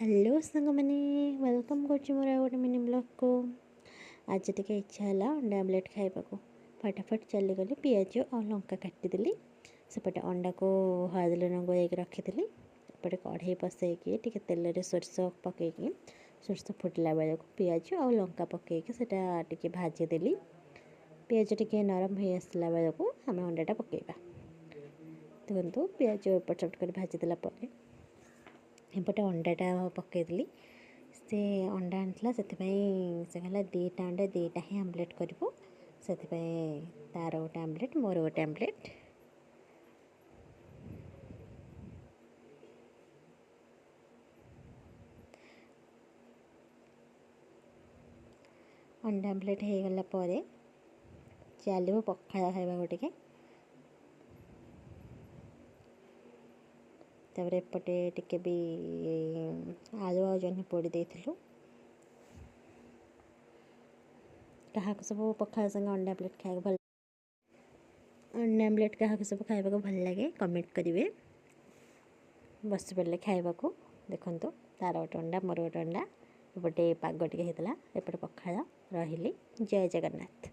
Hello सांग मैंने welcome कर मोर गोटे मिनी ब्लॉग को। आज टे इच्छा है अंडा आमलेट खाइबा को फटाफट चली गली पिज और लंका काटिदेली सेपटे अंडा को हलदी लुण गोल रखीदी एपटे कढ़ई बसैकी टे तेल सोरष पकईकी सोरष फुटला बेलू पिज और लंका पकईकी से भाजीदेली पिज टे नरम हो आसला बेलू आम अंडाटा पकईबा। देखो पिज एपट सेपट कर भाजीदेला एपटे अंडाटा पकईदेली से अंडा आनी से कहला दीटा अंडा दीटा ही आमलेट करूँ से तार गोटे आमलेट मोर गोटे आमलेट। अंडा आमलेट हो गला चलो पखाल खाइबा टे तापर एपटे टिके भी आलू आ जह्नी पोड़ी देथिलु क्या सब पखाल संगे अंडा आमलेट खाया भल अंडा आमलेट क्या सब खाइबा भल लगे कमेंट करेंगे। बस पड़े खाइबा को देखो तार गोटे अंडा मोर गोटे अंडा एपटे पाग टे होता एपटे पखाल रही। जय जगन्नाथ।